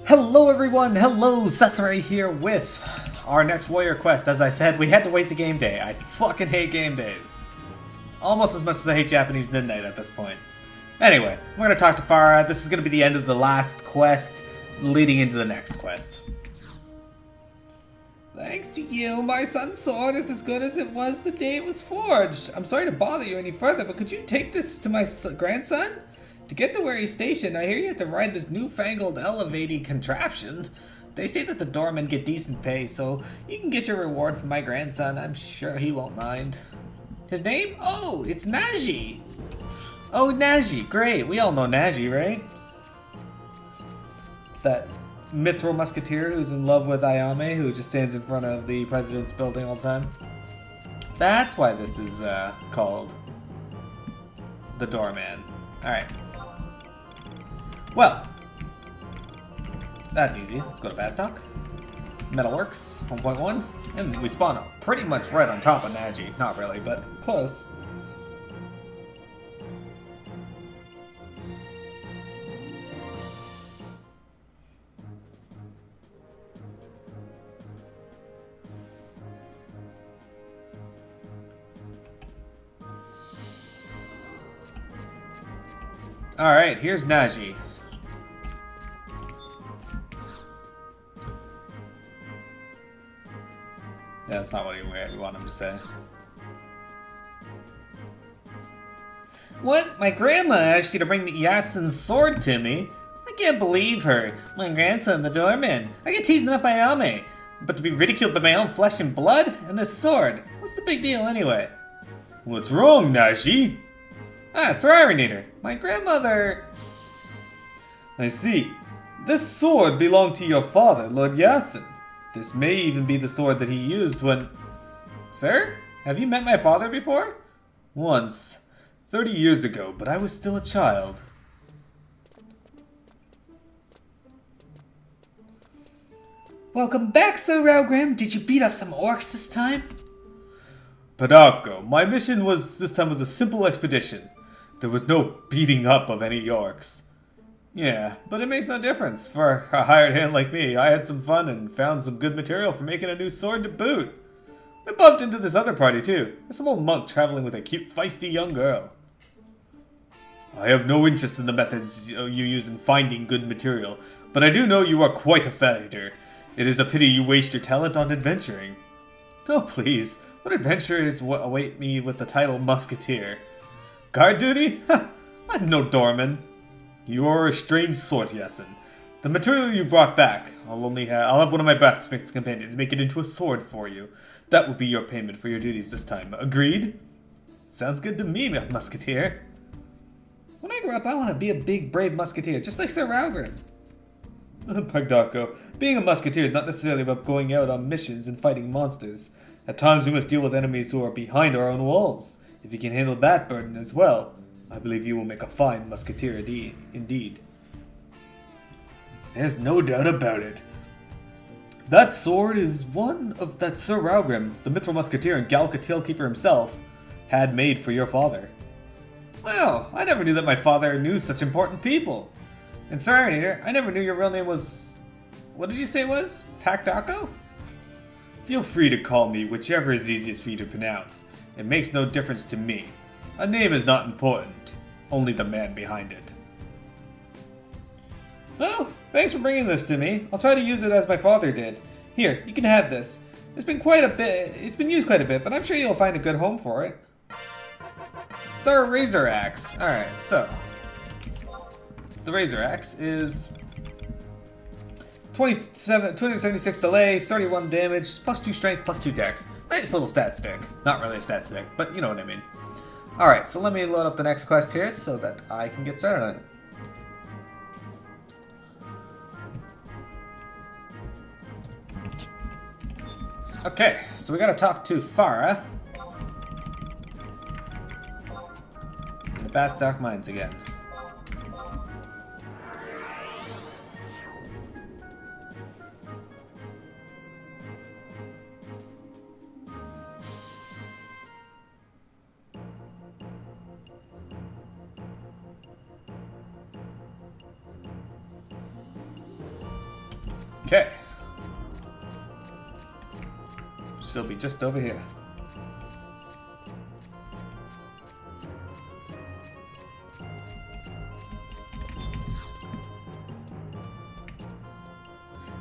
Hello everyone, hello, Cesare here with our next warrior quest. As I said, we had to wait the game day. I fucking hate game days. Almost as much as I hate Japanese midnight at this point. Anyway, we're going to talk to Farah. This is going to be the end of the last quest, leading into the next quest. Thanks to you, my son's sword is as good as it was the day it was forged. I'm sorry to bother you any further, but could you take this to my grandson? To get to where he's stationed, I hear you have to ride this newfangled elevating contraption. They say that the doormen get decent pay, so you can get your reward from my grandson. I'm sure he won't mind. His name? Oh, it's Naji. Oh, Naji. Great. We all know Naji, right? That mithril musketeer who's in love with Ayame, who just stands in front of the president's building all the time. That's why this is called the Doorman. Alright. Well, that's easy. Let's go to Bastock. Metalworks, 1.1. And we spawn up pretty much right on top of Naji. Not really, but close. Alright, here's Naji. Yeah, that's not what we want him to say. What? My grandma asked you to bring Yasun's sword to me? I can't believe her. My grandson, the doorman. I get teased up by Ame. But to be ridiculed by my own flesh and blood? And this sword? What's the big deal anyway? What's wrong, Naji? Ah, Sororinator. My grandmother... I see. This sword belonged to your father, Lord Yasun. This may even be the sword that he used when... Sir? Have you met my father before? Once. 30 years ago, but I was still a child. Welcome back, Sir Raogrimm. Did you beat up some orcs this time? Padako, my mission this time was a simple expedition. There was no beating up of any orcs. Yeah, but it makes no difference. For a hired hand like me, I had some fun and found some good material for making a new sword to boot. I bumped into this other party too. There's some old monk traveling with a cute, feisty young girl. I have no interest in the methods you use in finding good material, but I do know you are quite a fighter. It is a pity you waste your talent on adventuring. Oh please, what adventures await me with the title Musketeer? Guard duty? I'm no doorman. You are a strange sort, Yasun. The material you brought back, I'll have one of my best companions make it into a sword for you. That will be your payment for your duties this time. Agreed? Sounds good to me, Musketeer. When I grow up, I want to be a big, brave musketeer, just like Sir Raogrimm. Pagdako, being a musketeer is not necessarily about going out on missions and fighting monsters. At times we must deal with enemies who are behind our own walls. If you can handle that burden as well, I believe you will make a fine musketeer indeed. There's no doubt about it. That sword is one of that Sir Raogrimm, the mithril musketeer and Galka tailkeeper himself, had made for your father. Well, I never knew that my father knew such important people. And Sororinator, I never knew your real name was... What did you say it was? Pactaco? Feel free to call me whichever is easiest for you to pronounce. It makes no difference to me. A name is not important, only the man behind it. Well, thanks for bringing this to me. I'll try to use it as my father did. Here, you can have this. It's been used quite a bit, but I'm sure you'll find a good home for it. It's our Razor Axe. Alright, so the Razor Axe is 276 delay, 31 damage, plus 2 strength, plus 2 dex. Nice little stat stick. Not really a stat stick, but you know what I mean. Alright, so let me load up the next quest here so that I can get started on it. Okay, so we gotta talk to Farah in the Bastock Mines again. Okay. She'll be just over here.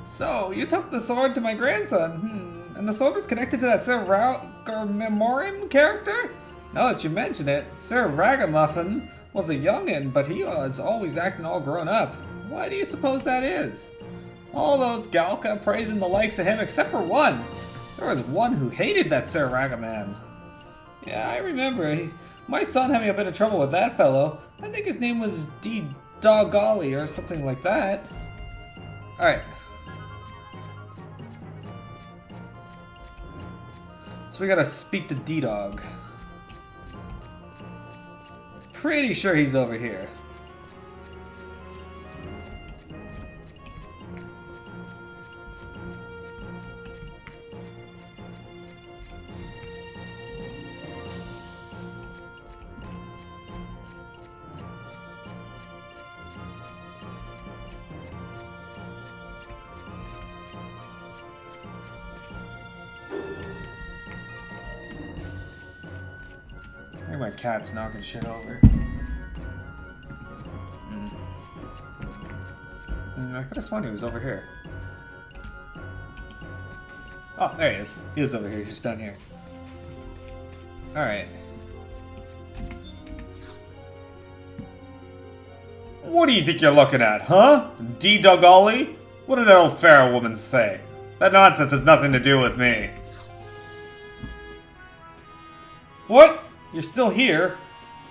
So, you took the sword to my grandson, and the sword was connected to that Sir Raogrimm character? Now that you mention it, Sir Ragamuffin was a youngin', but he was always acting all grown up. Why do you suppose that is? All those Galka praising the likes of him except for one. There was one who hated that Sir Raogrimm. Yeah, I remember. My son having a bit of trouble with that fellow. I think his name was Deidoggy or something like that. Alright. So we gotta speak to D-Dog. Pretty sure he's over here. I think my cat's knocking shit over. I could have sworn he was over here. Oh, there he is. He is over here. He's just down here. Alright. What do you think you're looking at, huh? Deidoggy? What did that old Pharaoh woman say? That nonsense has nothing to do with me. What? You're still here?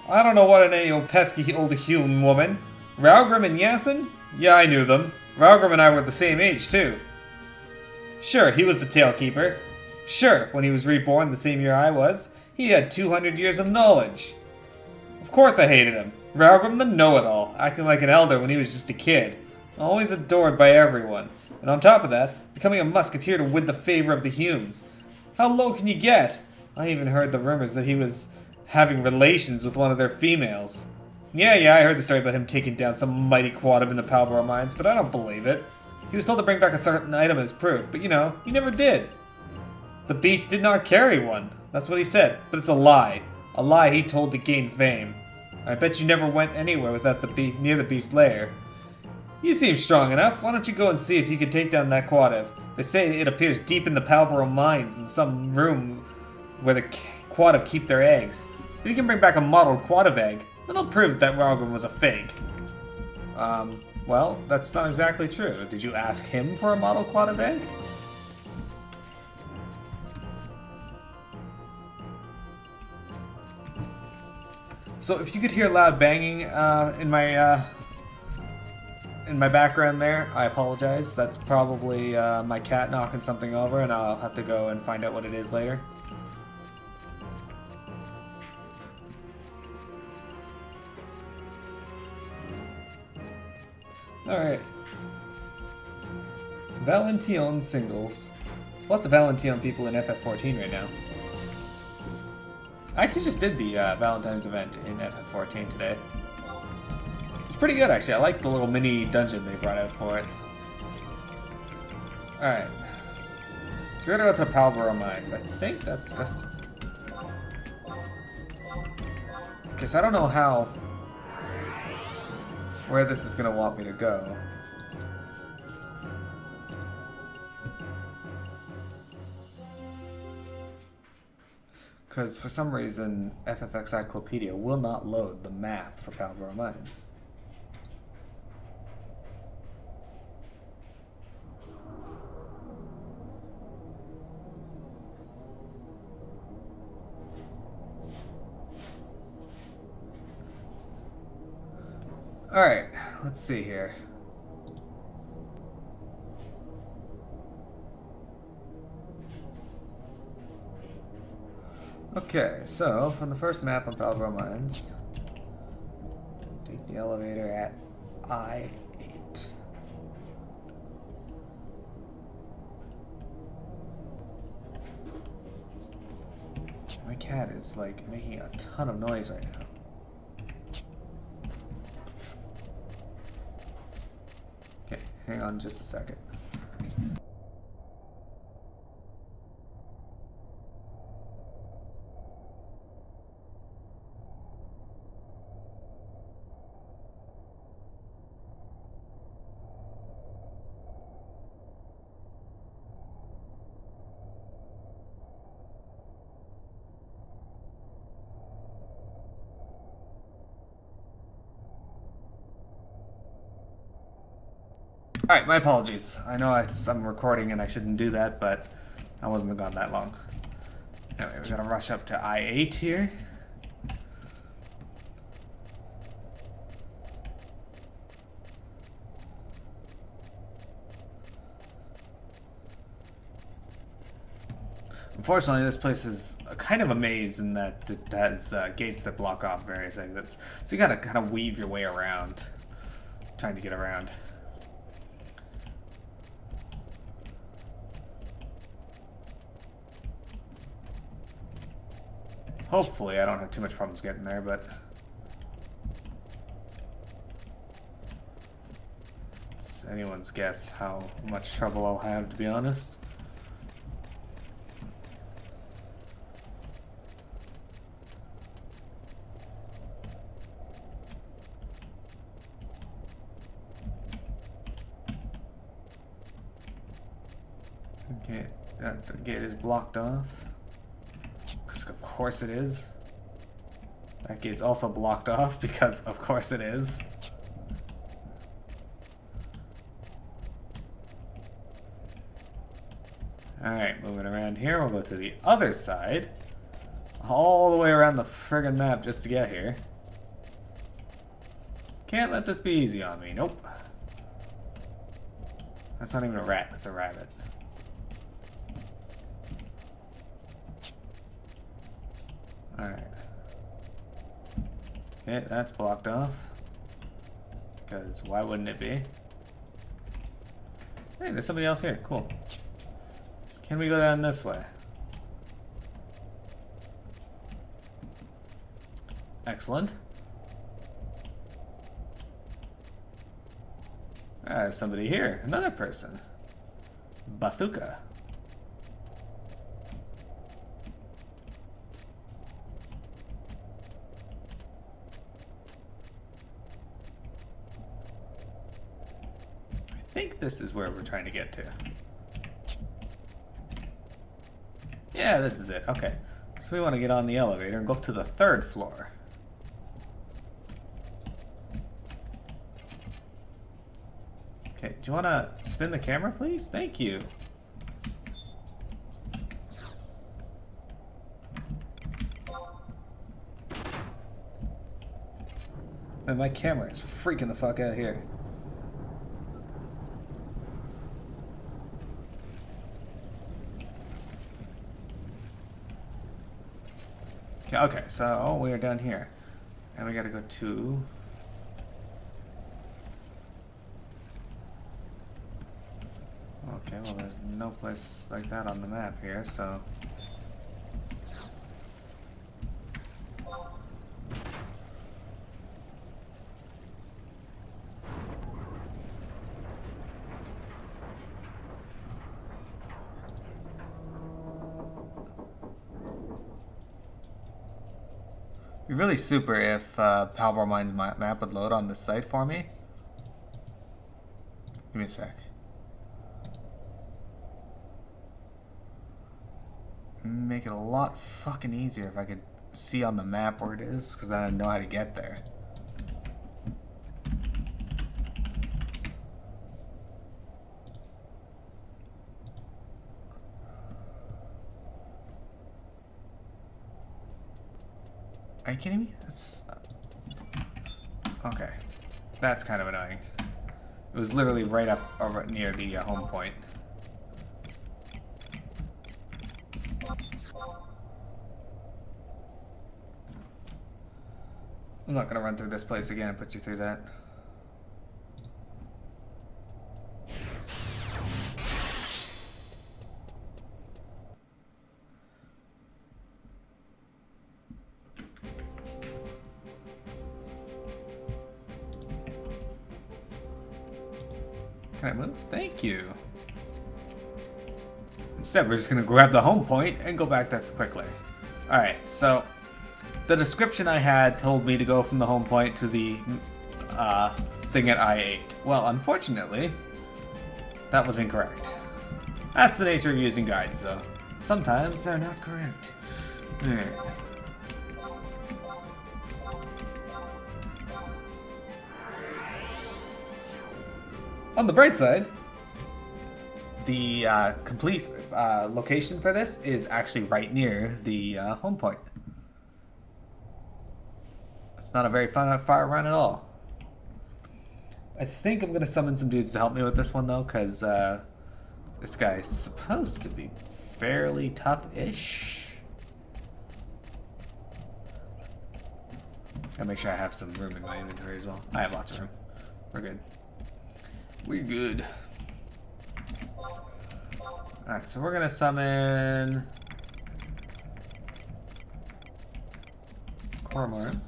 I don't know what an old pesky old human woman. Raogrimm and Yasin? Yeah, I knew them. Raogrimm and I were the same age, too. Sure, he was the Tailkeeper. Sure, when he was reborn the same year I was, he had 200 years of knowledge. Of course I hated him. Raogrimm the know-it-all, acting like an elder when he was just a kid. Always adored by everyone. And on top of that, becoming a musketeer to win the favor of the Humes. How low can you get? I even heard the rumors that he was having relations with one of their females. Yeah, I heard the story about him taking down some mighty quadrant in the Palborough mines, but I don't believe it. He was told to bring back a certain item as proof, but you know, he never did. The beast did not carry one. That's what he said, but it's a lie. A lie he told to gain fame. I bet you never went anywhere without the beast near the beast's lair. You seem strong enough. Why don't you go and see if you can take down that quadrant? They say it appears deep in the Palborough mines in some room where the quadrant keep their eggs. If you can bring back a modeled quadrant egg, that'll prove that Raogrimm was a fake. Well, that's not exactly true. Did you ask him for a model quadrant egg? So if you could hear loud banging in my background there, I apologize. That's probably my cat knocking something over, and I'll have to go and find out what it is later. Alright. Valentine singles. Lots of Valentine people in FF14 right now. I actually just did the Valentine's event in FF14 today. It's pretty good, actually. I like the little mini dungeon they brought out for it. Alright. So we're gonna go to Palborough Mines. I think that's just... Because I don't know how... where this is gonna want me to go. Because for some reason, FFX Cyclopedia will not load the map for Palborough Mines. Alright, let's see here. Okay, so from the first map on Palborough Mines, take the elevator at I-8. My cat is like making a ton of noise right now. Okay, hang on just a second. Alright, my apologies. I know I'm recording and I shouldn't do that, but I wasn't gone that long. Anyway, we gotta rush up to I-8 here. Unfortunately, this place is kind of a maze in that it has gates that block off various exits. So you gotta kind of weave your way around, trying to get around. Hopefully I don't have too much problems getting there, but it's anyone's guess how much trouble I'll have, to be honest. Okay, that gate is blocked off. Of course it is. That gate's also blocked off because of course it is. Alright, moving around here, we'll go to the other side. All the way around the friggin' map just to get here. Can't let this be easy on me, nope. That's not even a rat, that's a rabbit. Alright. Okay, that's blocked off. Because why wouldn't it be? Hey, there's somebody else here. Cool. Can we go down this way? Excellent. There's somebody here. Another person. Bathuka. I think this is where we're trying to get to. Yeah, this is it. Okay. So we want to get on the elevator and go up to the 3rd floor. Okay, do you want to spin the camera, please? Thank you. Man, my camera is freaking the fuck out here. Okay, so we are down here. And we gotta go to... Okay, well there's no place like that on the map here, so... It'd be really super if Palbor Mine's map would load on this site for me. Give me a sec. Make it a lot fucking easier if I could see on the map where it is, because then I'd know how to get there. Are you kidding me? That's... Okay. That's kind of annoying. It was literally right up over near the home point. I'm not gonna run through this place again and put you through that. Can I move? Thank you. Instead, we're just going to grab the home point and go back there quickly. Alright, so the description I had told me to go from the home point to the thing at I-8. Well, unfortunately, that was incorrect. That's the nature of using guides, though. Sometimes they're not correct. Alright. On the bright side, the complete location for this is actually right near the home point. It's not a very far run at all. I think I'm going to summon some dudes to help me with this one, though, because this guy is supposed to be fairly tough-ish. Gotta make sure I have some room in my inventory as well. I have lots of room. We're good. We're good. Alright, so we're gonna summon Cormorant.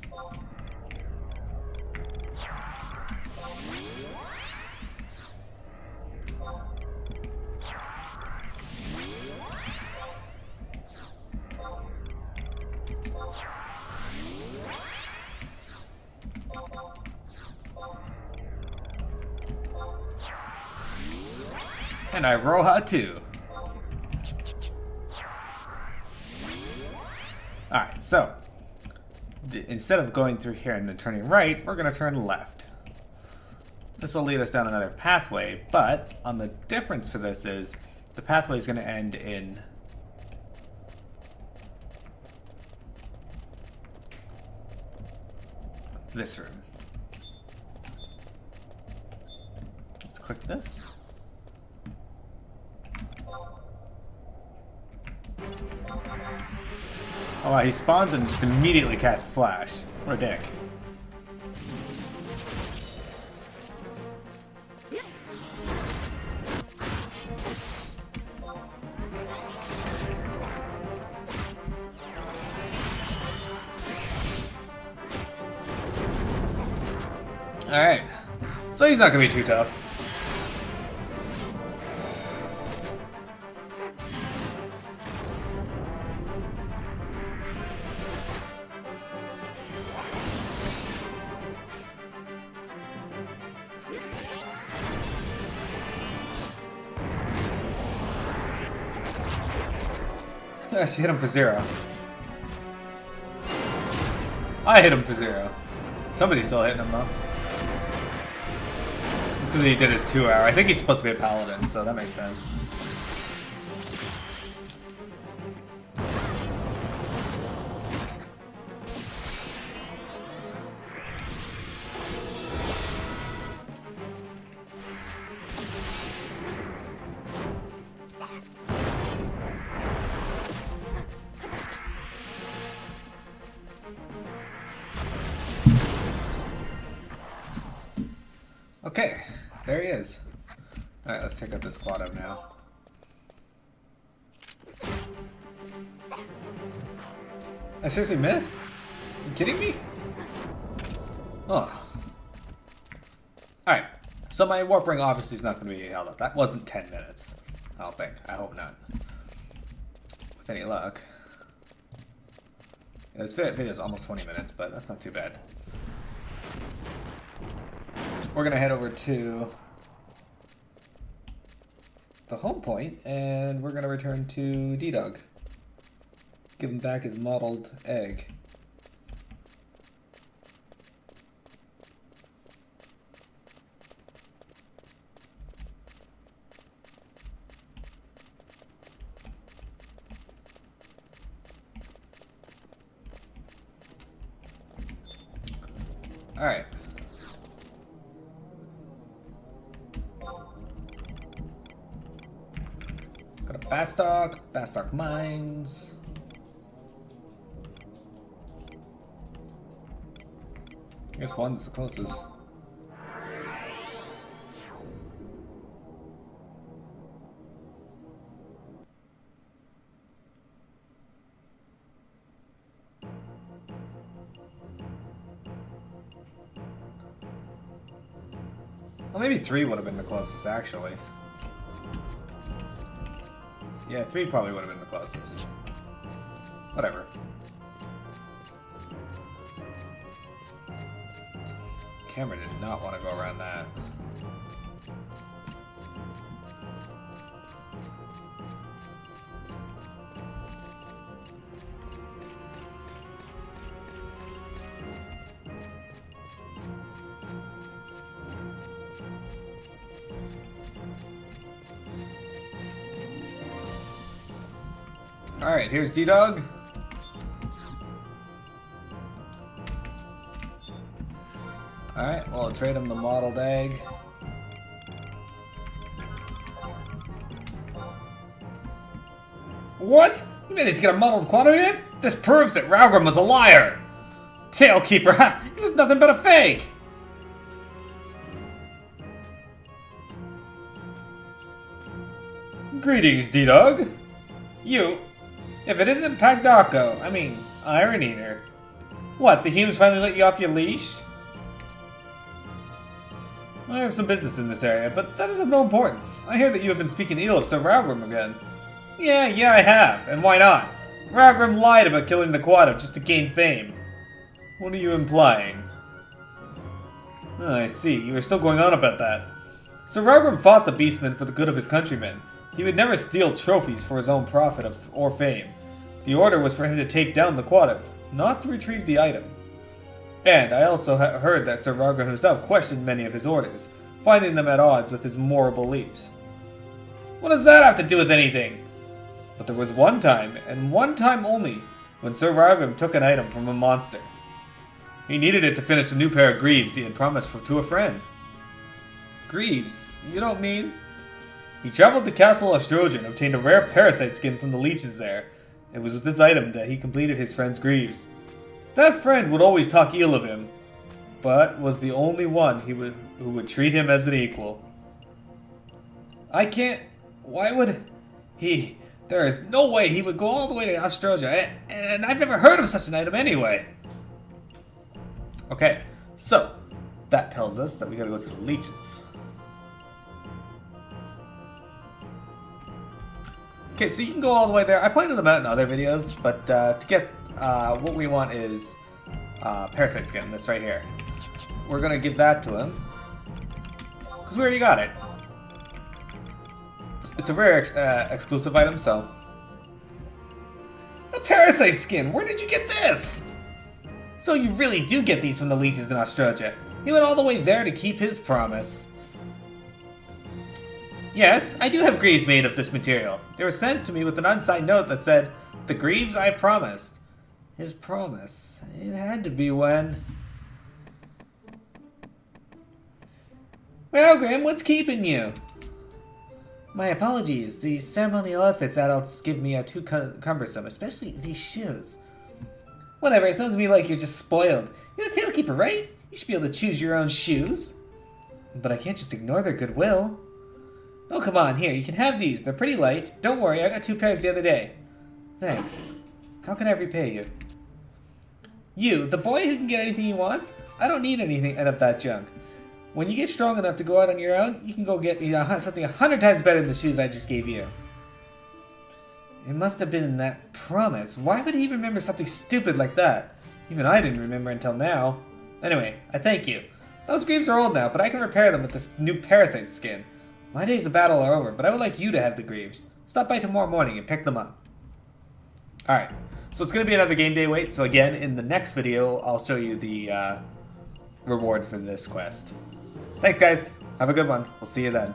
And I Roha too. Alright, so instead of going through here and then turning right, we're going to turn left. This will lead us down another pathway, but the difference for this is the pathway is going to end in this room. Let's click this. Oh wow, he spawns and just immediately casts Flash. What a dick. Alright. So he's not gonna be too tough. She hit him for 0. I hit him for 0. Somebody's still hitting him though. It's because he did his 2-hour. I think he's supposed to be a paladin, so that makes sense. Okay, there he is. Alright, let's take out this quad up now. I seriously missed? Are you kidding me? Oh. Alright, so my warp ring obviously is not going to be held up. That wasn't 10 minutes. I don't think. I hope not. With any luck. Yeah, this video is almost 20 minutes, but that's not too bad. We're going to head over to the home point, and we're going to return to Deidogg. Give him back his mottled egg. Alright. Got a Bastark Mines. I guess one's the closest. Well, maybe 3 would have been the closest, actually. Yeah, 3 probably would have been the closest. Whatever. Camera did not want to go around that. Alright, here's D-Dog. Alright, well, I'll trade him the mottled egg. What? You managed to get a mottled quantity? This proves that Raogrimm was a liar! Tailkeeper, ha! He was nothing but a fake! Greetings, D-Dog. You, if it isn't Pagdocko, I mean, Iron Eater. What, the humans finally let you off your leash? I have some business in this area, but that is of no importance. I hear that you have been speaking ill of Sir Raogrimm again. Yeah, I have, and why not? Raogrimm lied about killing the Quadrant just to gain fame. What are you implying? Oh, I see, you are still going on about that. Sir Raogrimm fought the Beastmen for the good of his countrymen. He would never steal trophies for his own profit or fame. The order was for him to take down the Quadrant, not to retrieve the item. And I also heard that Sir Raogrimm himself questioned many of his orders, finding them at odds with his moral beliefs. What does that have to do with anything? But there was one time, and one time only, when Sir Raogrimm took an item from a monster. He needed it to finish a new pair of greaves he had promised to a friend. Greaves? You don't mean? He traveled to Castle Ostroja and obtained a rare parasite skin from the leeches there. It was with this item that he completed his friend's greaves. That friend would always talk ill of him, but was the only one who would treat him as an equal. I can't... Why would he... There is no way he would go all the way to Ostroja, and I've never heard of such an item anyway. Okay, so that tells us that we gotta go to the leeches. Okay, so you can go all the way there. I pointed them out in other videos, but to get what we want is parasite skin, this right here. We're gonna give that to him, because we already got it. It's a rare exclusive item, so... A parasite skin! Where did you get this? So you really do get these from the leeches in Ostroja. He went all the way there to keep his promise. Yes, I do have greaves made of this material. They were sent to me with an unsigned note that said, "The greaves I promised." His promise. It had to be when... Raogrimm, what's keeping you? My apologies. These ceremonial outfits adults give me are too cumbersome, especially these shoes. Whatever, it sounds to me like you're just spoiled. You're the tailkeeper, right? You should be able to choose your own shoes. But I can't just ignore their goodwill. Oh, come on, here, you can have these. They're pretty light. Don't worry, I got 2 pairs the other day. Thanks. How can I repay you? You, the boy who can get anything he wants? I don't need anything out of that junk. When you get strong enough to go out on your own, you can go get me something 100 times better than the shoes I just gave you. It must have been that promise. Why would he remember something stupid like that? Even I didn't remember until now. Anyway, I thank you. Those greaves are old now, but I can repair them with this new parasite skin. My days of battle are over, but I would like you to have the greaves. Stop by tomorrow morning and pick them up. Alright, so it's going to be another game day wait. So again, in the next video, I'll show you the reward for this quest. Thanks, guys. Have a good one. We'll see you then.